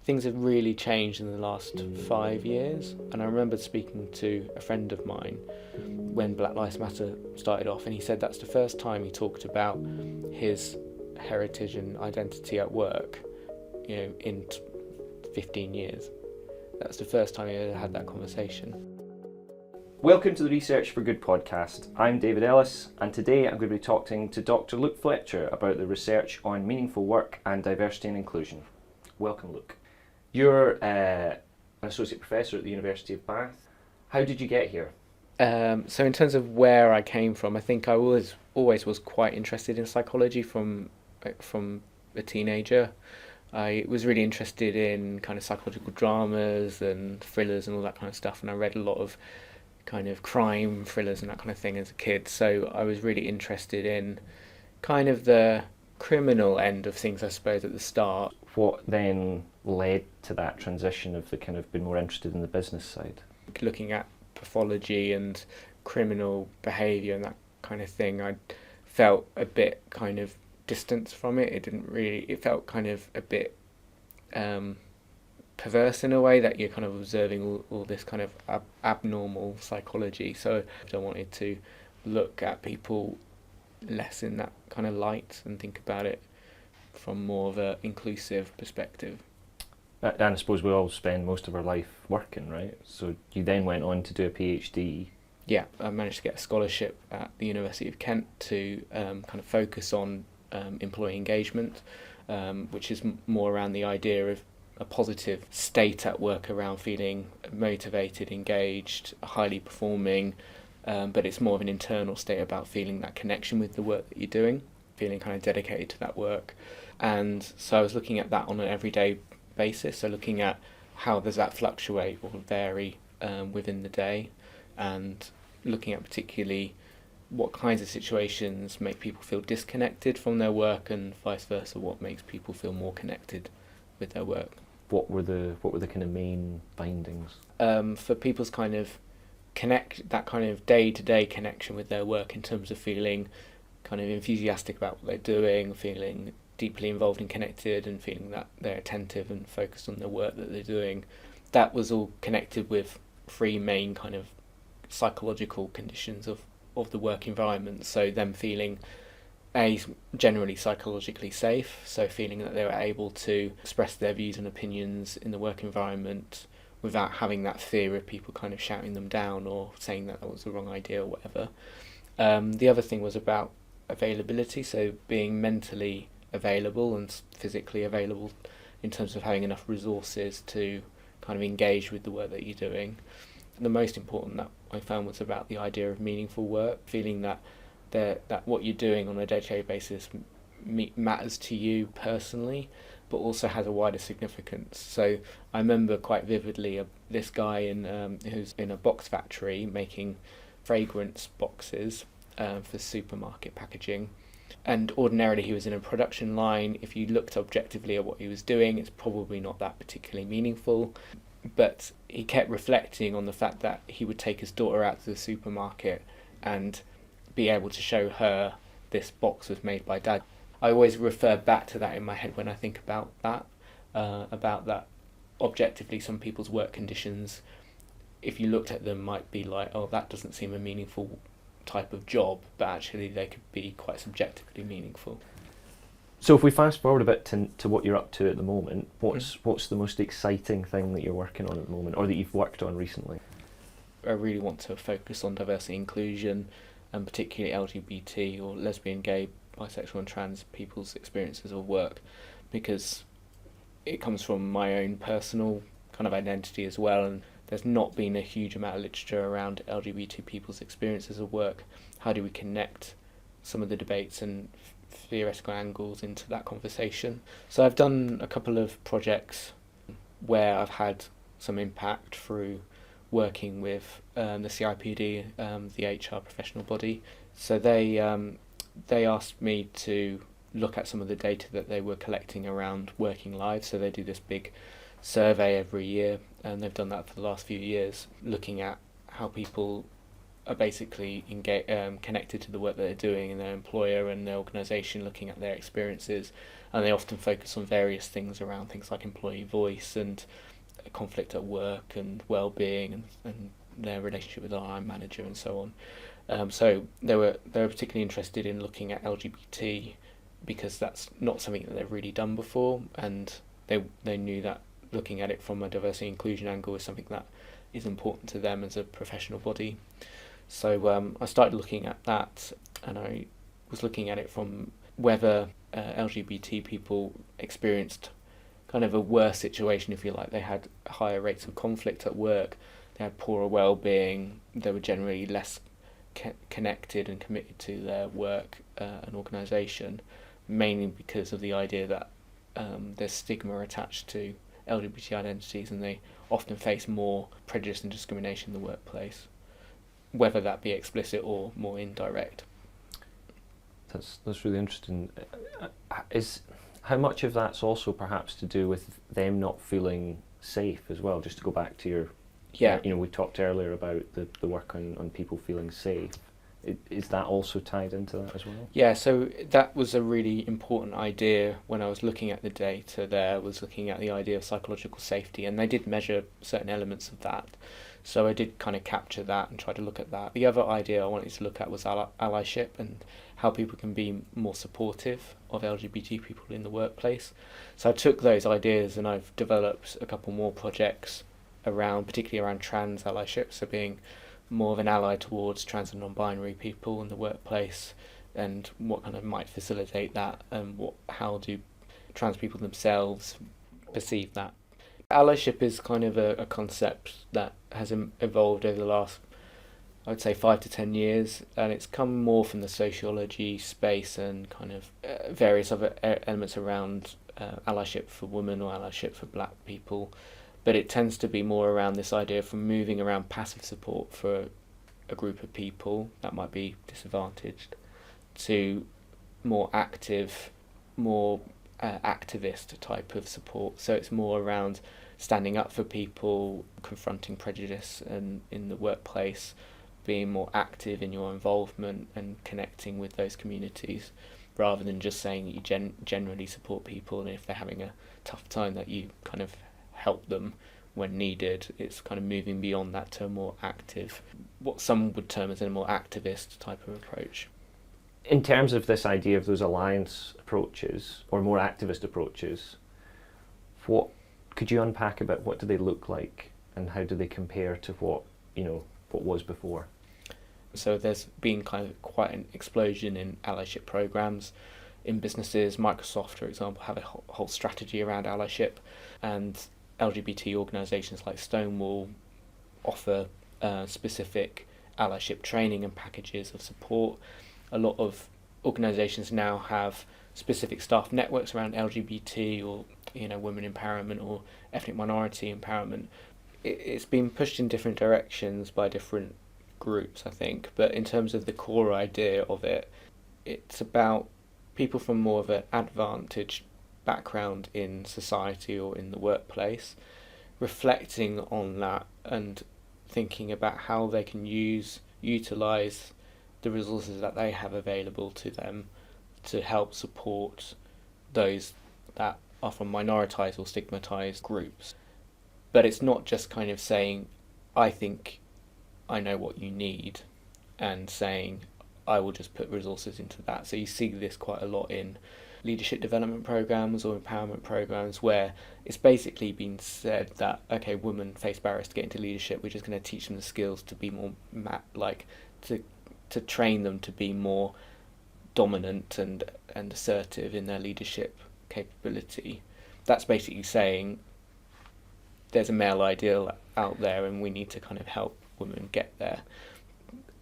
things have really changed in the last 5 years. And I remember speaking to a friend of mine when Black Lives Matter started off, and he said that's the first time he talked about his heritage and identity at work, in 15 years. That's the first time he ever had that conversation. Welcome to the Research4Good podcast. I'm David Ellis, and today I'm going to be talking to Dr Luke Fletcher about the research on meaningful work and diversity and inclusion. Welcome, Luke. You're an associate professor at the University of Bath. How did you get here? So in terms of where I came from, I think I always was quite interested in psychology from a teenager. I was really interested in kind of psychological dramas and thrillers and all that kind of stuff, and I read a lot of kind of crime thrillers and that kind of thing as a kid. So I was really interested in kind of the criminal end of things, I suppose, at the start. What then led to that transition of the kind of being more interested in the business side? Looking at pathology and criminal behaviour and that kind of thing, I felt a bit kind of distance from it. It felt kind of a bit perverse in a way, that you're kind of observing all this kind of abnormal psychology. So I wanted to look at people less in that kind of light and think about it from more of an inclusive perspective. And I suppose we all spend most of our life working, right? So you then went on to do a PhD. Yeah, I managed to get a scholarship at the University of Kent to kind of focus on employee engagement, which is more around the idea of a positive state at work around feeling motivated, engaged, highly performing, but it's more of an internal state about feeling that connection with the work that you're doing, feeling kind of dedicated to that work. And so I was looking at that on an everyday basis, so looking at how does that fluctuate or vary within the day, and looking at particularly what kinds of situations make people feel disconnected from their work, and vice versa, what makes people feel more connected with their work. What were the kind of main findings? For people's kind of that kind of day-to-day connection with their work, in terms of feeling kind of enthusiastic about what they're doing, feeling deeply involved and connected, and feeling that they're attentive and focused on the work that they're doing, that was all connected with three main kind of psychological conditions of the work environment. So them feeling generally psychologically safe, so feeling that they were able to express their views and opinions in the work environment without having that fear of people kind of shouting them down or saying that was the wrong idea or whatever. The other thing was about availability, so being mentally available and physically available in terms of having enough resources to kind of engage with the work that you're doing. The most important that I found was about the idea of meaningful work, feeling that what you're doing on a day-to-day basis matters to you personally, but also has a wider significance. So I remember quite vividly this guy who's in a box factory making fragrance boxes for supermarket packaging. And ordinarily he was in a production line. If you looked objectively at what he was doing, it's probably not that particularly meaningful. But he kept reflecting on the fact that he would take his daughter out to the supermarket and be able to show her this box was made by Dad. I always refer back to that in my head when I think about that objectively some people's work conditions, if you looked at them, might be like, oh, that doesn't seem a meaningful type of job, but actually they could be quite subjectively meaningful. So if we fast forward a bit to what you're up to at the moment, what's the most exciting thing that you're working on at the moment, or that you've worked on recently? I really want to focus on diversity and inclusion, and particularly LGBT or lesbian, gay, bisexual and trans people's experiences of work, because it comes from my own personal kind of identity as well, and there's not been a huge amount of literature around LGBT people's experiences of work. How do we connect some of the debates and theoretical angles into that conversation? So I've done a couple of projects where I've had some impact through working with the CIPD, the HR professional body. So they asked me to look at some of the data that they were collecting around working lives. So they do this big survey every year, and they've done that for the last few years, looking at how people are basically connected to the work that they're doing in their employer and their organisation, looking at their experiences, and they often focus on various things around things like employee voice and conflict at work and well-being and their relationship with their line manager and so on. So they were particularly interested in looking at LGBT because that's not something that they've really done before, and they knew that looking at it from a diversity inclusion angle is something that is important to them as a professional body. So I started looking at that, and I was looking at it from whether LGBT people experienced kind of a worse situation, if you like. They had higher rates of conflict at work, they had poorer well-being, they were generally less connected and committed to their work and organisation, mainly because of the idea that there's stigma attached to LGBT identities, and they often face more prejudice and discrimination in the workplace, whether that be explicit or more indirect. That's really interesting. How much of that's also perhaps to do with them not feeling safe as well? Just to go back to your, we talked earlier about the work on people feeling safe. Is that also tied into that as well? Yeah, so that was a really important idea when I was looking at the data there, was looking at the idea of psychological safety, and they did measure certain elements of that. So I did kind of capture that and try to look at that. The other idea I wanted to look at was allyship and how people can be more supportive of LGBT people in the workplace. So I took those ideas and I've developed a couple more projects particularly around trans allyship, so being more of an ally towards trans and non-binary people in the workplace, and what kind of might facilitate that, and how do trans people themselves perceive that. Allyship is kind of a concept that has evolved over the last, I would say, 5 to 10 years, and it's come more from the sociology space and kind of various other elements around allyship for women or allyship for black people. But it tends to be more around this idea from moving around passive support for a group of people that might be disadvantaged to more active, more activist type of support. So it's more around standing up for people, confronting prejudice and in the workplace, being more active in your involvement and connecting with those communities, rather than just saying that you generally support people, and if they're having a tough time that you kind of help them when needed. It's kind of moving beyond that to a more active, what some would term as a more activist type of approach. In terms of this idea of those alliance approaches or more activist approaches, what could you unpack a bit? What do they look like, and how do they compare to what was before? So there's been kind of quite an explosion in allyship programs in businesses. Microsoft, for example, have a whole strategy around allyship, and LGBT organisations like Stonewall offer specific allyship training and packages of support. A lot of organisations now have specific staff networks around LGBT or women empowerment or ethnic minority empowerment. It's been pushed in different directions by different groups, I think, but in terms of the core idea of it, it's about people from more of an advantaged background in society or in the workplace, reflecting on that and thinking about how they can utilise the resources that they have available to them to help support those that are from minoritized or stigmatized groups. But it's not just kind of saying, I think I know what you need, and saying, I will just put resources into that. So you see this quite a lot in leadership development programs or empowerment programs, where it's basically been said that, okay, women face barriers to get into leadership, we're just going to teach them the skills to be more, to train them to be more dominant and assertive in their leadership capability. That's basically saying there's a male ideal out there and we need to kind of help women get there.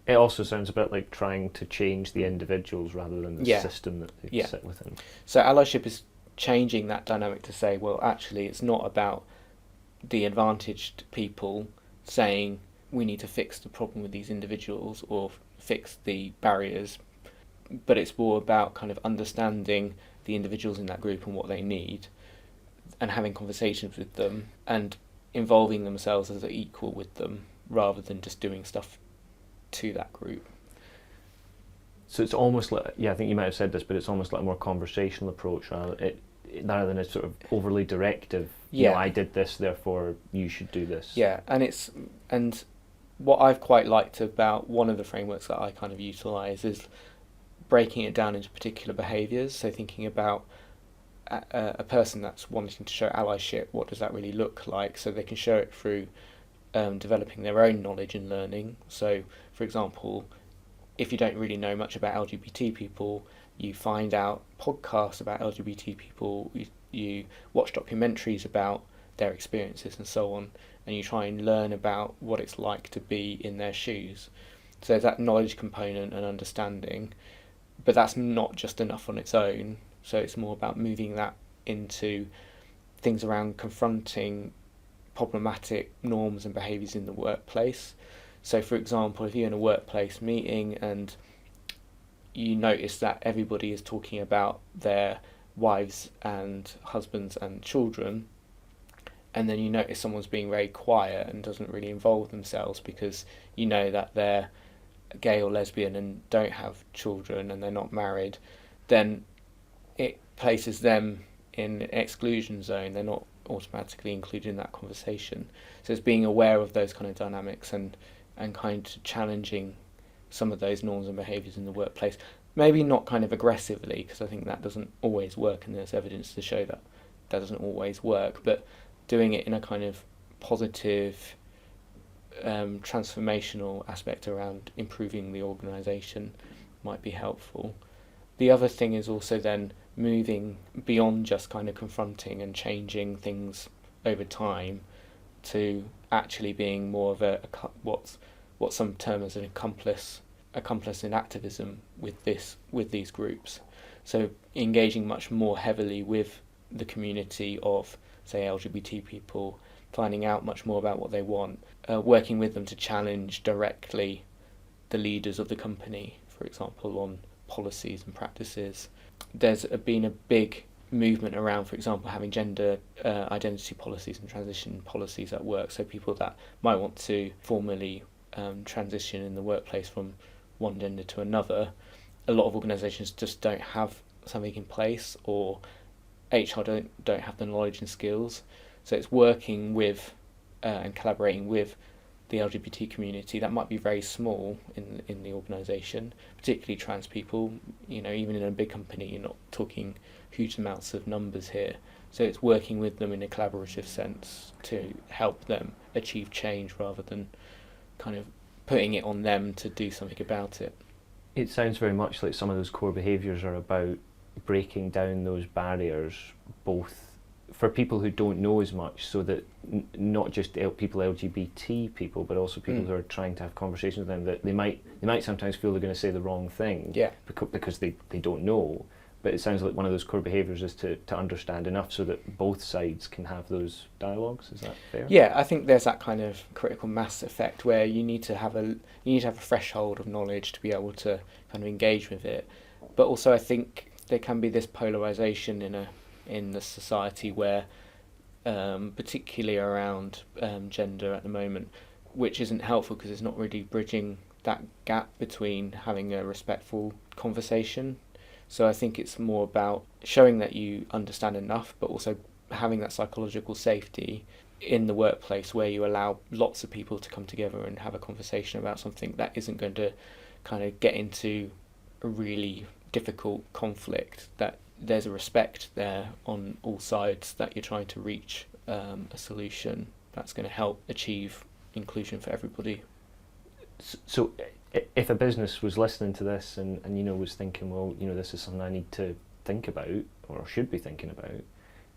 It also sounds a bit like trying to change the individuals rather than the system that they sit within. So allyship is changing that dynamic to say, well, actually, it's not about the advantaged people saying we need to fix the problem with these individuals or fix the barriers, but it's more about kind of understanding the individuals in that group and what they need, and having conversations with them and involving themselves as an equal with them, rather than just doing stuff to that group. So it's almost like, I think you might have said this, but it's almost like a more conversational approach rather than a sort of overly directive. I did this, therefore you should do this. Yeah, and what I've quite liked about one of the frameworks that I kind of utilise is breaking it down into particular behaviours. So thinking about a person that's wanting to show allyship, what does that really look like? So they can show it through developing their own knowledge and learning. So, for example, if you don't really know much about LGBT people, you find out podcasts about LGBT people, you watch documentaries about their experiences and so on, and you try and learn about what it's like to be in their shoes. So there's that knowledge component and understanding, but that's not just enough on its own. So it's more about moving that into things around confronting problematic norms and behaviours in the workplace. So for example, if you're in a workplace meeting and you notice that everybody is talking about their wives and husbands and children, and then you notice someone's being very quiet and doesn't really involve themselves because you know that they're gay or lesbian and don't have children and they're not married, then it places them in an exclusion zone. They're not automatically included in that conversation. So it's being aware of those kind of dynamics and kind of challenging some of those norms and behaviours in the workplace. Maybe not kind of aggressively, because I think that doesn't always work, and there's evidence to show that that doesn't always work, but doing it in a kind of positive, transformational aspect around improving the organisation might be helpful. The other thing is also then moving beyond just kind of confronting and changing things over time to actually being more of what some term as an accomplice in activism with these groups. So engaging much more heavily with the community of, say, LGBT people, finding out much more about what they want, working with them to challenge directly the leaders of the company, for example, on policies and practices. There's been a big movement around, for example, having gender identity policies and transition policies at work, so people that might want to formally transition in the workplace from one gender to another. A lot of organisations just don't have something in place, or HR don't have the knowledge and skills. So it's working with and collaborating with the LGBT community that might be very small in the organisation, particularly trans people. Even in a big company, you're not talking huge amounts of numbers here. So it's working with them in a collaborative sense to help them achieve change rather than kind of putting it on them to do something about it. It sounds very much like some of those core behaviours are about breaking down those barriers, both for people who don't know as much, so that not just people, LGBT people, but also people who are trying to have conversations with them, that they might sometimes feel they're going to say the wrong thing because they don't know. But it sounds like one of those core behaviours is to understand enough so that both sides can have those dialogues. Is that fair? Yeah, I think there's that kind of critical mass effect where you need to have a threshold of knowledge to be able to kind of engage with it. But also I think there can be this polarisation in the society where, particularly around gender at the moment, which isn't helpful because it's not really bridging that gap between having a respectful conversation. So I think it's more about showing that you understand enough, but also having that psychological safety in the workplace where you allow lots of people to come together and have a conversation about something that isn't going to kind of get into a really difficult conflict, that there's a respect there on all sides, that you're trying to reach a solution that's going to help achieve inclusion for everybody. So if a business was listening to this and was thinking, well, this is something I need to think about or should be thinking about,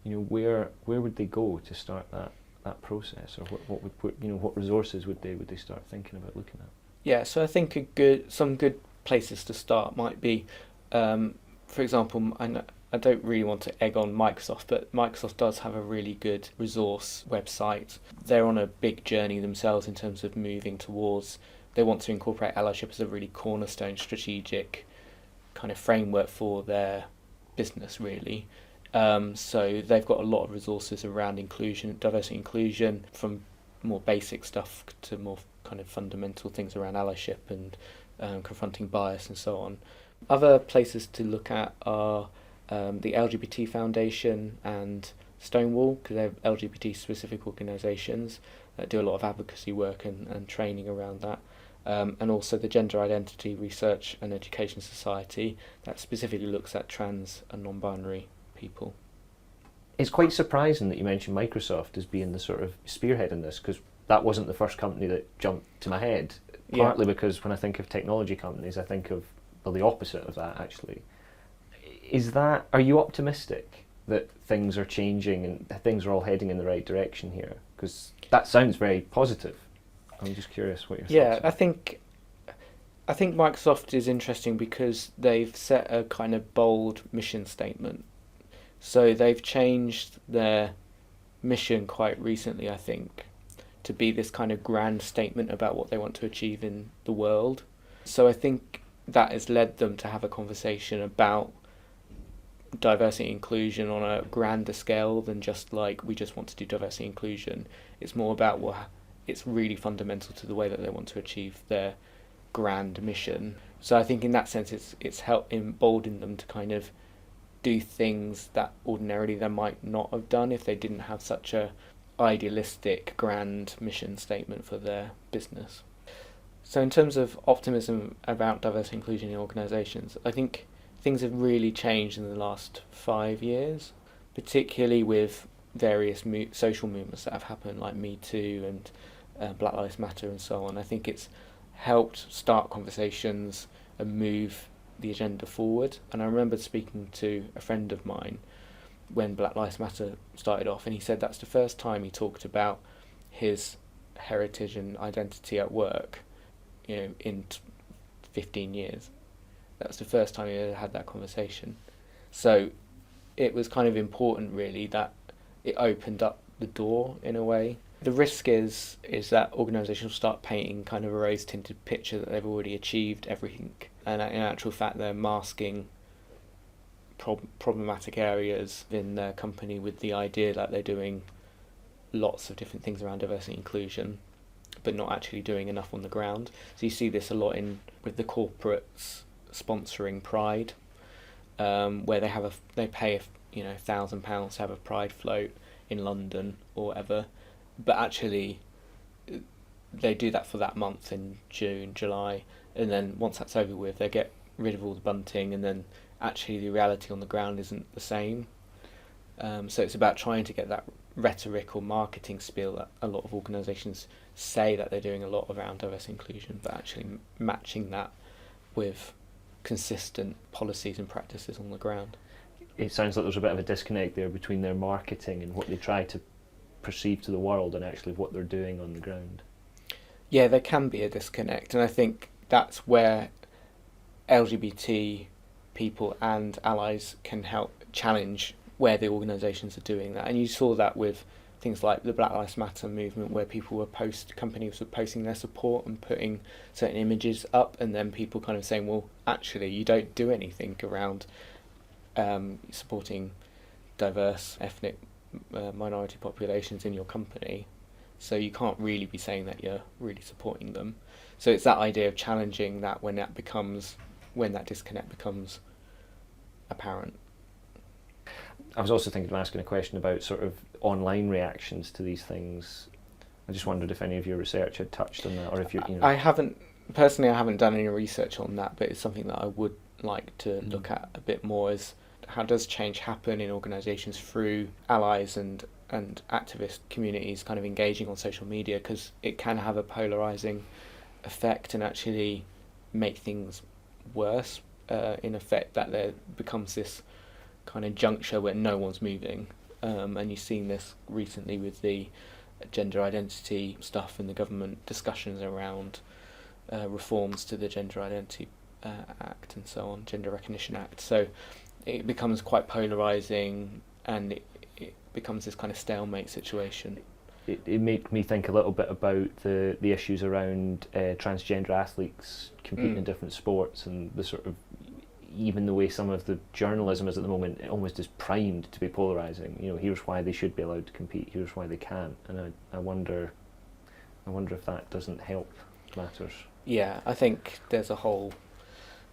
where would they go to start that process, or what resources would they start thinking about looking at? Yeah, so I think some good places to start might be, for example, I don't really want to egg on Microsoft, but Microsoft does have a really good resource website. They're on a big journey themselves in terms of moving towards, they want to incorporate allyship as a really cornerstone strategic kind of framework for their business, really. So they've got a lot of resources around inclusion, diversity inclusion, from more basic stuff to more kind of fundamental things around allyship and confronting bias and so on. Other places to look at are the LGBT Foundation and Stonewall, because they're LGBT-specific organisations that do a lot of advocacy work and training around that. And also the Gender Identity Research and Education Society that specifically looks at trans and non-binary people. It's quite surprising that you mentioned Microsoft as being the sort of spearhead in this, because that wasn't the first company that jumped to my head. Partly because when I think of technology companies, I think of the opposite of that, actually. Are you optimistic that things are changing and things are all heading in the right direction here? Because that sounds very positive. I'm just curious what your thoughts are. I think Microsoft is interesting because they've set a kind of bold mission statement. So they've changed their mission quite recently, I think, to be this kind of grand statement about what they want to achieve in the world. So I think that has led them to have a conversation about diversity and inclusion on a grander scale than just like, we just want to do diversity and inclusion. It's more about it's really fundamental to the way that they want to achieve their grand mission. So I think in that sense it's helped embolden them to kind of do things that ordinarily they might not have done if they didn't have such a idealistic grand mission statement for their business. So in terms of optimism about diversity and inclusion in organisations, I think things have really changed in the last 5 years, particularly with various social movements that have happened, like Me Too and Black Lives Matter and so on. I think it's helped start conversations and move the agenda forward. And I remember speaking to a friend of mine when Black Lives Matter started off, and he said that's the first time he talked about his heritage and identity at work, in 15 years. That was the first time he ever had that conversation. So it was kind of important, really, that it opened up the door in a way. The risk is that organisations start painting kind of a rose-tinted picture that they've already achieved everything, and in actual fact they're masking problematic areas in their company with the idea that they're doing lots of different things around diversity and inclusion, but not actually doing enough on the ground. So you see this a lot with the corporates sponsoring Pride, where they pay £1,000 to have a Pride float in London or whatever, but actually they do that for that month in June, July, and then once that's over with, they get rid of all the bunting, and then actually the reality on the ground isn't the same. So it's about trying to get that rhetoric or marketing spiel that a lot of organisations say that they're doing a lot around diversity and inclusion, but actually matching that with consistent policies and practices on the ground. It sounds like there's a bit of a disconnect there between their marketing and what they try to perceive to the world and actually what they're doing on the ground. Yeah, there can be a disconnect, and I think that's where LGBT people and allies can help challenge where the organisations are doing that. And you saw that with things like the Black Lives Matter movement, where companies were posting their support and putting certain images up, and then people kind of saying, well, actually you don't do anything around supporting diverse ethnic minority populations in your company, so you can't really be saying that you're really supporting them. So it's that idea of challenging that when that disconnect becomes apparent. I was also thinking of asking a question about sort of online reactions to these things. I just wondered if any of your research had touched on that, or if I haven't done any research on that, but it's something that I would like to look at a bit more, is how does change happen in organisations through allies and activist communities kind of engaging on social media, because it can have a polarising effect and actually make things worse, in effect, that there becomes this kind of juncture where no one's moving, and you've seen this recently with the gender identity stuff and the government discussions around reforms to the Gender Identity Act and so on, Gender Recognition Act. So it becomes quite polarising, and it becomes this kind of stalemate situation. It made me think a little bit about the issues around transgender athletes competing in different sports, and the sort of, even the way some of the journalism is at the moment, it almost is primed to be polarising. Here's why they should be allowed to compete, here's why they can't. And I wonder I wonder if that doesn't help matters. Yeah, I think there's a whole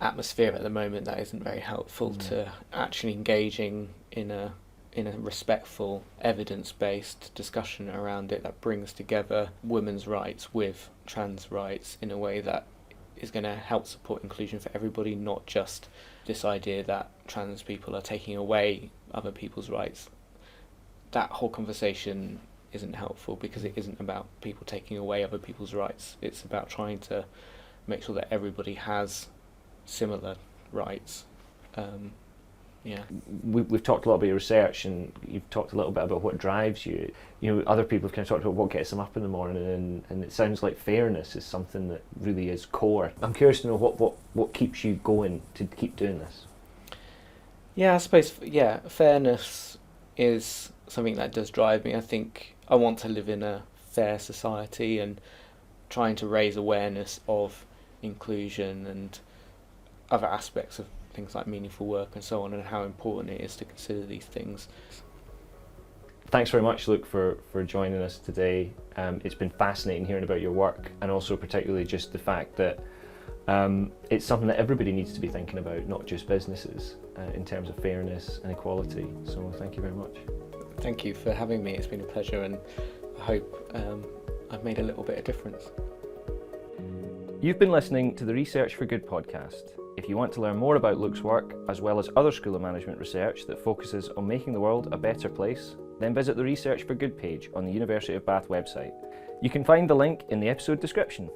atmosphere at the moment that isn't very helpful to actually engaging in a respectful, evidence-based discussion around it that brings together women's rights with trans rights in a way that is going to help support inclusion for everybody, not just this idea that trans people are taking away other people's rights. That whole conversation isn't helpful because it isn't about people taking away other people's rights. It's about trying to make sure that everybody has similar rights. We've talked a lot about your research, and you've talked a little bit about what drives you. You know, other people have kind of talked about what gets them up in the morning, and it sounds like fairness is something that really is core. I'm curious to know what keeps you going to keep doing this. Yeah, I suppose, fairness is something that does drive me. I think I want to live in a fair society, and trying to raise awareness of inclusion and other aspects of things like meaningful work and so on, and how important it is to consider these things. Thanks very much, Luke, for joining us today. It's been fascinating hearing about your work, and also particularly just the fact that it's something that everybody needs to be thinking about, not just businesses, in terms of fairness and equality. So thank you very much. Thank you for having me. It's been a pleasure, and I hope I've made a little bit of difference. You've been listening to the Research4Good podcast. If you want to learn more about Luke's work, as well as other School of Management research that focuses on making the world a better place, then visit the Research4Good page on the University of Bath website. You can find the link in the episode description.